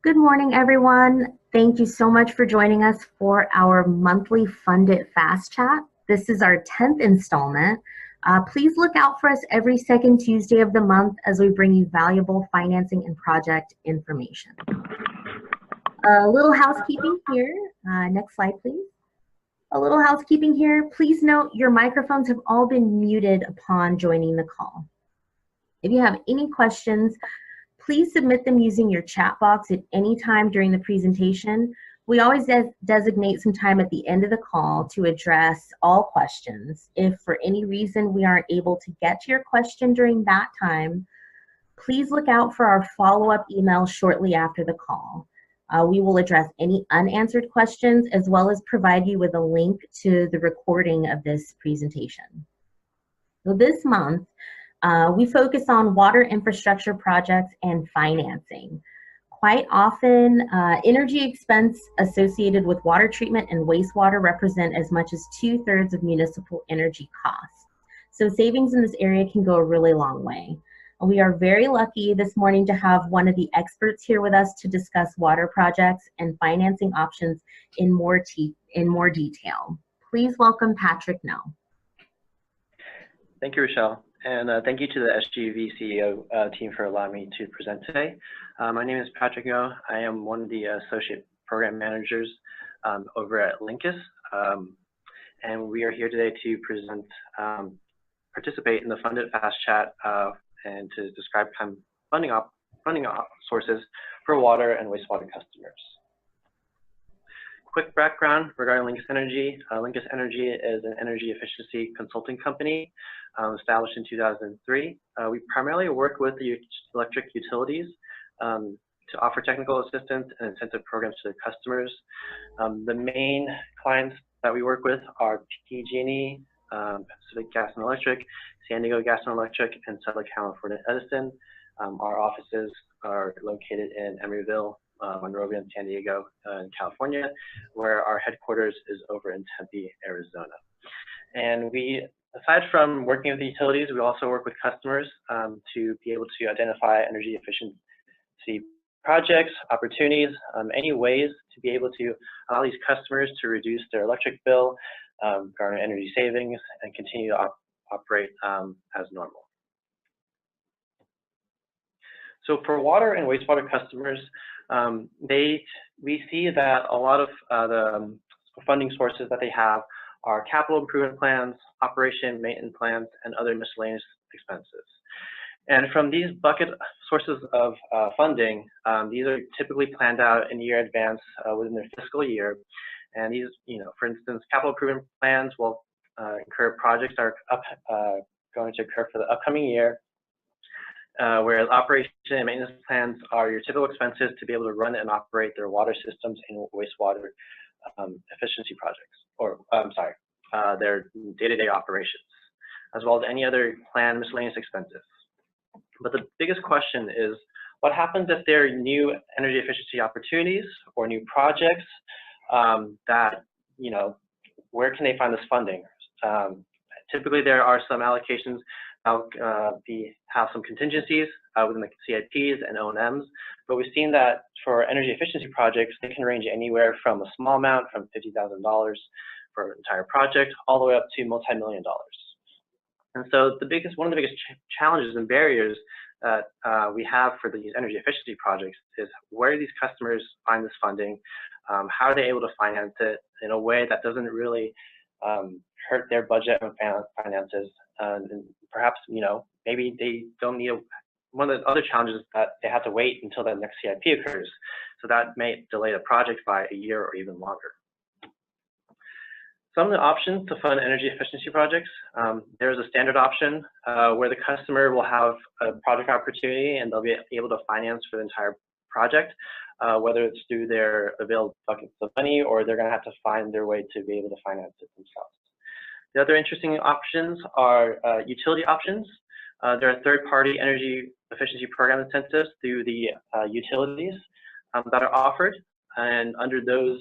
Good morning, everyone. Thank you so much for joining us for our monthly Fund It Fast chat. This is our 10th installment. Please look out for us every second Tuesday of the month as we bring you valuable financing and project information. A little housekeeping here. Next slide, please. A little housekeeping here. Please note your microphones have all been muted upon joining the call. If you have any questions, please submit them using your chat box at any time during the presentation. We always designate some time at the end of the call to address all questions. If for any reason we aren't able to get to your question during that time, please look out for our follow-up email shortly after the call. We will address any unanswered questions as well as provide you with a link to the recording of this presentation. So this month, we focus on water infrastructure projects and financing. Quite often, energy expense associated with water treatment and wastewater represent as much as 2/3 of municipal energy costs. So savings in this area can go a really long way. We are very lucky this morning to have one of the experts here with us to discuss water projects and financing options in more detail. Please welcome Patrick No. Thank you, Rochelle. And thank you to the SJVCEO team for allowing me to present today. My name is Patrick No. I am one of the associate program managers over at Linkous. And we are here today to participate in the Fund It Fast chat and to describe funding sources for water and wastewater customers. Quick background regarding Linkous Energy. Linkous Energy is an energy efficiency consulting company established in 2003. We primarily work with the electric utilities to offer technical assistance and incentive programs to their customers. The main clients that we work with are PG&E, Pacific Gas and Electric, San Diego Gas and Electric, and Southern California Edison. Our offices are located in Emeryville, Monrovia, and San Diego in California, where our headquarters is over in Tempe, Arizona. And we, aside from working with the utilities, we also work with customers to be able to identify energy efficiency projects, opportunities, any ways to be able to allow these customers to reduce their electric bill, garner energy savings, and continue to operate as normal. So for water and wastewater customers, we see that a lot of the funding sources that they have are capital improvement plans, operation maintenance plans, and other miscellaneous expenses. And from these bucket sources of funding, these are typically planned out in year advance within their fiscal year. And these, for instance, capital improvement plans will incur projects that are going to occur for the upcoming year. Whereas operation and maintenance plans are your typical expenses to be able to run and operate their water systems and wastewater efficiency projects, or their day-to-day operations, as well as any other planned miscellaneous expenses. But the biggest question is, what happens if there are new energy efficiency opportunities or new projects that, where can they find this funding? Typically, there are some allocations have some contingencies within the CIPs and O&Ms, but we've seen that for energy efficiency projects, they can range anywhere from a small amount, from $50,000 for an entire project, all the way up to multi-million dollars. And so one of the biggest challenges and barriers that we have for these energy efficiency projects is, where do these customers find this funding? How are they able to finance it in a way that doesn't really hurt their budget and finances? And perhaps, maybe they don't need one of the other challenges is that they have to wait until the next CIP occurs. So that may delay the project by a year or even longer. Some of the options to fund energy efficiency projects, there's a standard option where the customer will have a project opportunity and they'll be able to finance for the entire project, whether it's through their available buckets of money or they're going to have to find their way to be able to finance it themselves. The other interesting options are utility options. There are third-party energy efficiency program incentives through the utilities that are offered, and under those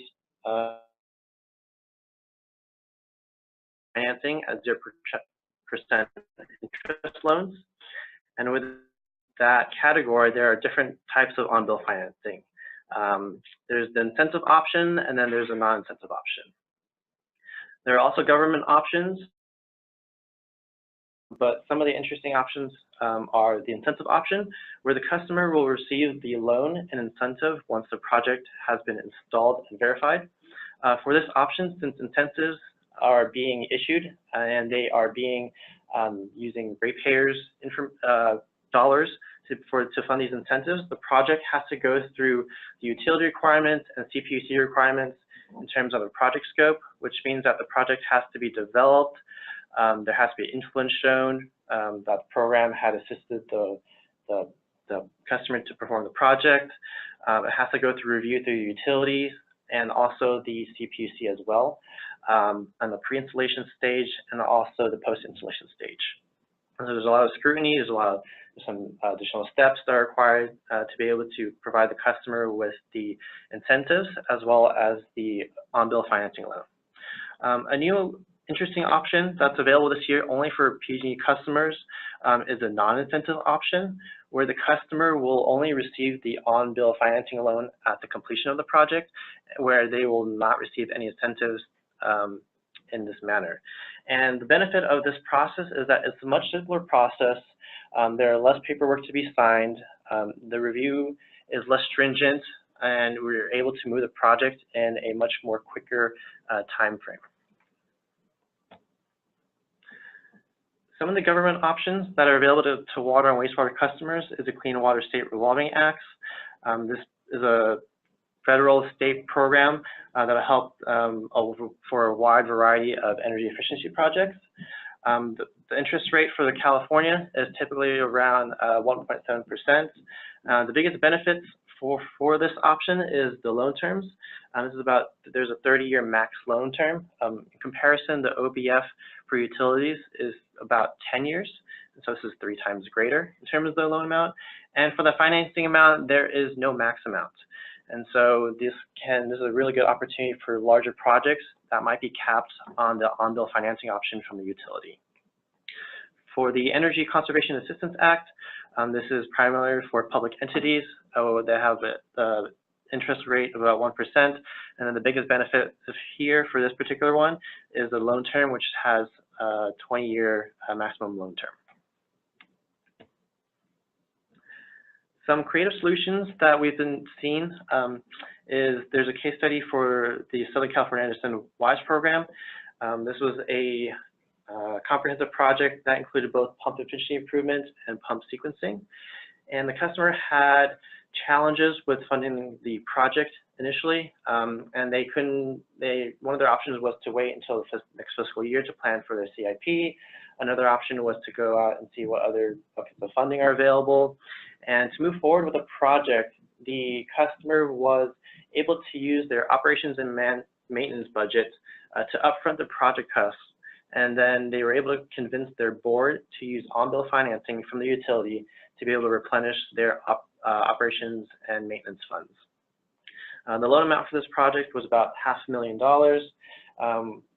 financing at 0% interest loans. And with that category, there are different types of on-bill financing. There's the incentive option, and then there's a non-incentive option. There are also government options, but some of the interesting options are the incentive option, where the customer will receive the loan and incentive once the project has been installed and verified. For this option, since incentives are being issued and they are being using ratepayers' dollars to fund these incentives, the project has to go through the utility requirements and CPUC requirements in terms of the project scope, which means that the project has to be developed. There has to be influence shown that the program had assisted the customer to perform the project. It has to go through review through the utilities and also the CPUC as well, on the pre-installation stage and also the post-installation stage. So there's a lot of scrutiny, there's some additional steps that are required to be able to provide the customer with the incentives as well as the on-bill financing loan. A new interesting option that's available this year only for PG customers is a non-incentive option, where the customer will only receive the on-bill financing loan at the completion of the project, where they will not receive any incentives in this manner. And the benefit of this process is that it's a much simpler process. There are less paperwork to be signed. The review is less stringent, and we're able to move the project in a much more quicker time frame. Some of the government options that are available to water and wastewater customers is the Clean Water State Revolving Acts. This is a federal state program that'll help for a wide variety of energy efficiency projects. The interest rate for the California is typically around 1.7%. The biggest benefits for this option is the loan terms. There's a 30-year max loan term. In comparison, the OBF for utilities is about 10 years. So this is 3 times greater in terms of the loan amount. And for the financing amount, there is no max amount. And so this is a really good opportunity for larger projects that might be capped on the on-bill financing option from the utility. For the Energy Conservation Assistance Act, this is primarily for public entities. They have an interest rate of about 1%. And then the biggest benefit here for this particular one is the loan term, which has a 20-year maximum loan term. Some creative solutions that we've been seeing is there's a case study for the Southern California Anderson WISE program. This was a comprehensive project that included both pump efficiency improvement and pump sequencing. And the customer had challenges with funding the project initially, and one of their options was to wait until the next fiscal year to plan for their CIP. Another option was to go out and see what other buckets of funding are available. And to move forward with the project, the customer was able to use their operations and maintenance budget to upfront the project costs. And then they were able to convince their board to use on-bill financing from the utility to be able to replenish their operations and maintenance funds. The loan amount for this project was about $500,000,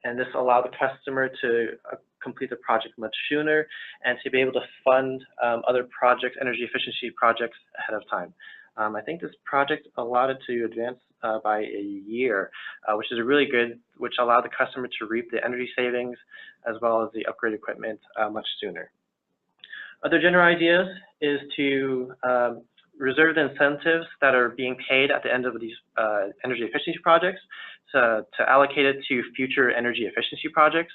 and this allowed the customer to complete the project much sooner and to be able to fund other projects, energy efficiency projects, ahead of time. I think this project allowed it to advance by a year, which is really good, which allowed the customer to reap the energy savings as well as the upgrade equipment much sooner. Other general ideas is to reserve the incentives that are being paid at the end of these energy efficiency projects to allocate it to future energy efficiency projects,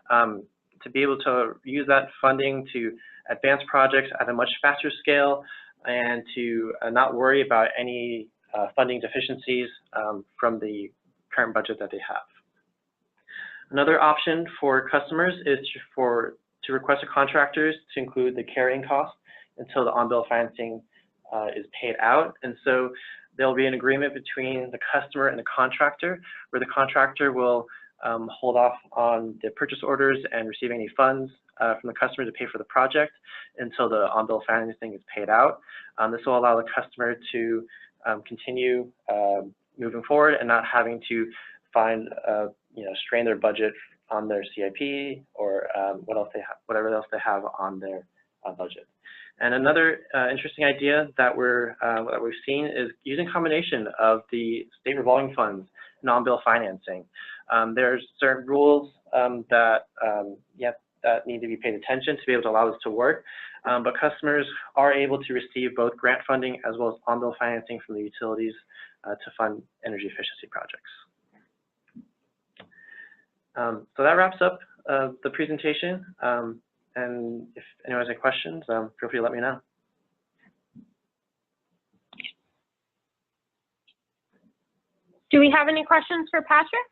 to be able to use that funding to advance projects at a much faster scale and to not worry about any funding deficiencies from the current budget that they have. Another option for customers is to request the contractors to include the carrying cost until the on-bill financing is paid out. And so there'll be an agreement between the customer and the contractor, where the contractor will hold off on the purchase orders and receive any funds from the customer to pay for the project until the on-bill financing is paid out. This will allow the customer to continue moving forward and not having to strain their budget on their CIP or whatever else they have on their budget. And another interesting idea that we've seen is using a combination of the state revolving funds and on-bill financing. There's certain rules that need to be paid attention to be able to allow this to work, but customers are able to receive both grant funding as well as on-bill financing from the utilities to fund energy efficiency projects. So that wraps up the presentation. And if anyone has any questions, feel free to let me know. Do we have any questions for Patrick?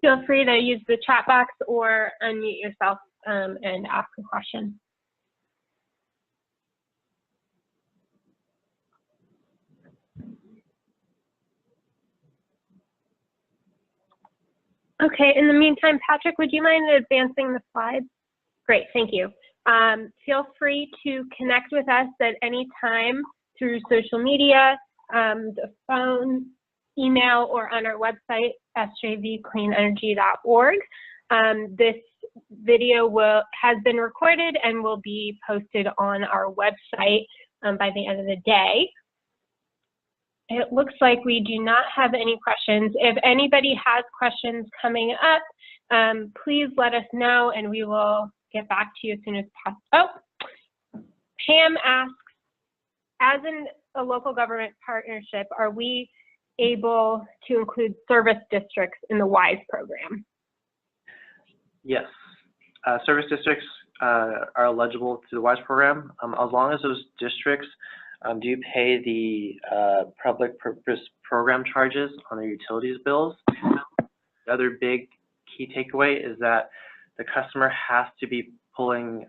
Feel free to use the chat box or unmute yourself and ask a question. Okay, in the meantime, Patrick, would you mind advancing the slides? Great, thank you. Feel free to connect with us at any time through social media, the phone, email, or on our website, sjvcleanenergy.org. This video has been recorded and will be posted on our website by the end of the day. It looks like we do not have any questions. If anybody has questions coming up, please let us know and we will get back to you as soon as possible. Oh, Pam asks, as in a local government partnership, are we able to include service districts in the WISE program? Yes, service districts are eligible to the WISE program as long as those districts do pay the public purpose program charges on their utilities bills. The other big key takeaway is that the customer has to be pulling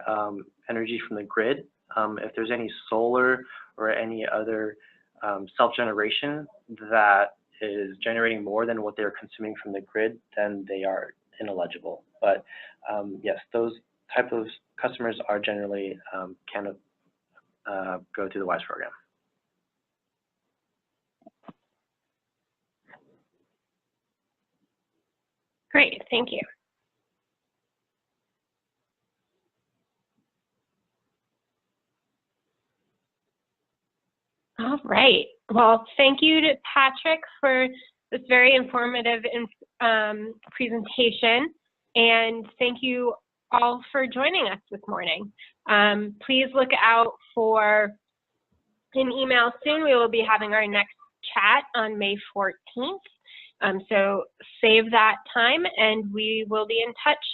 energy from the grid. If there's any solar or any other self-generation that is generating more than what they're consuming from the grid, then they are ineligible. But yes, those type of customers are generally can go through the WISE program. Great, thank you. All right, well, thank you to Patrick for this very informative presentation, and thank you all for joining us this morning. Please look out for an email soon. We will be having our next chat on May 14th. So save that time and we will be in touch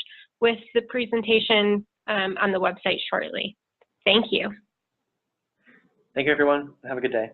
with the presentation on the website shortly. Thank you. Thank you, everyone. Have a good day.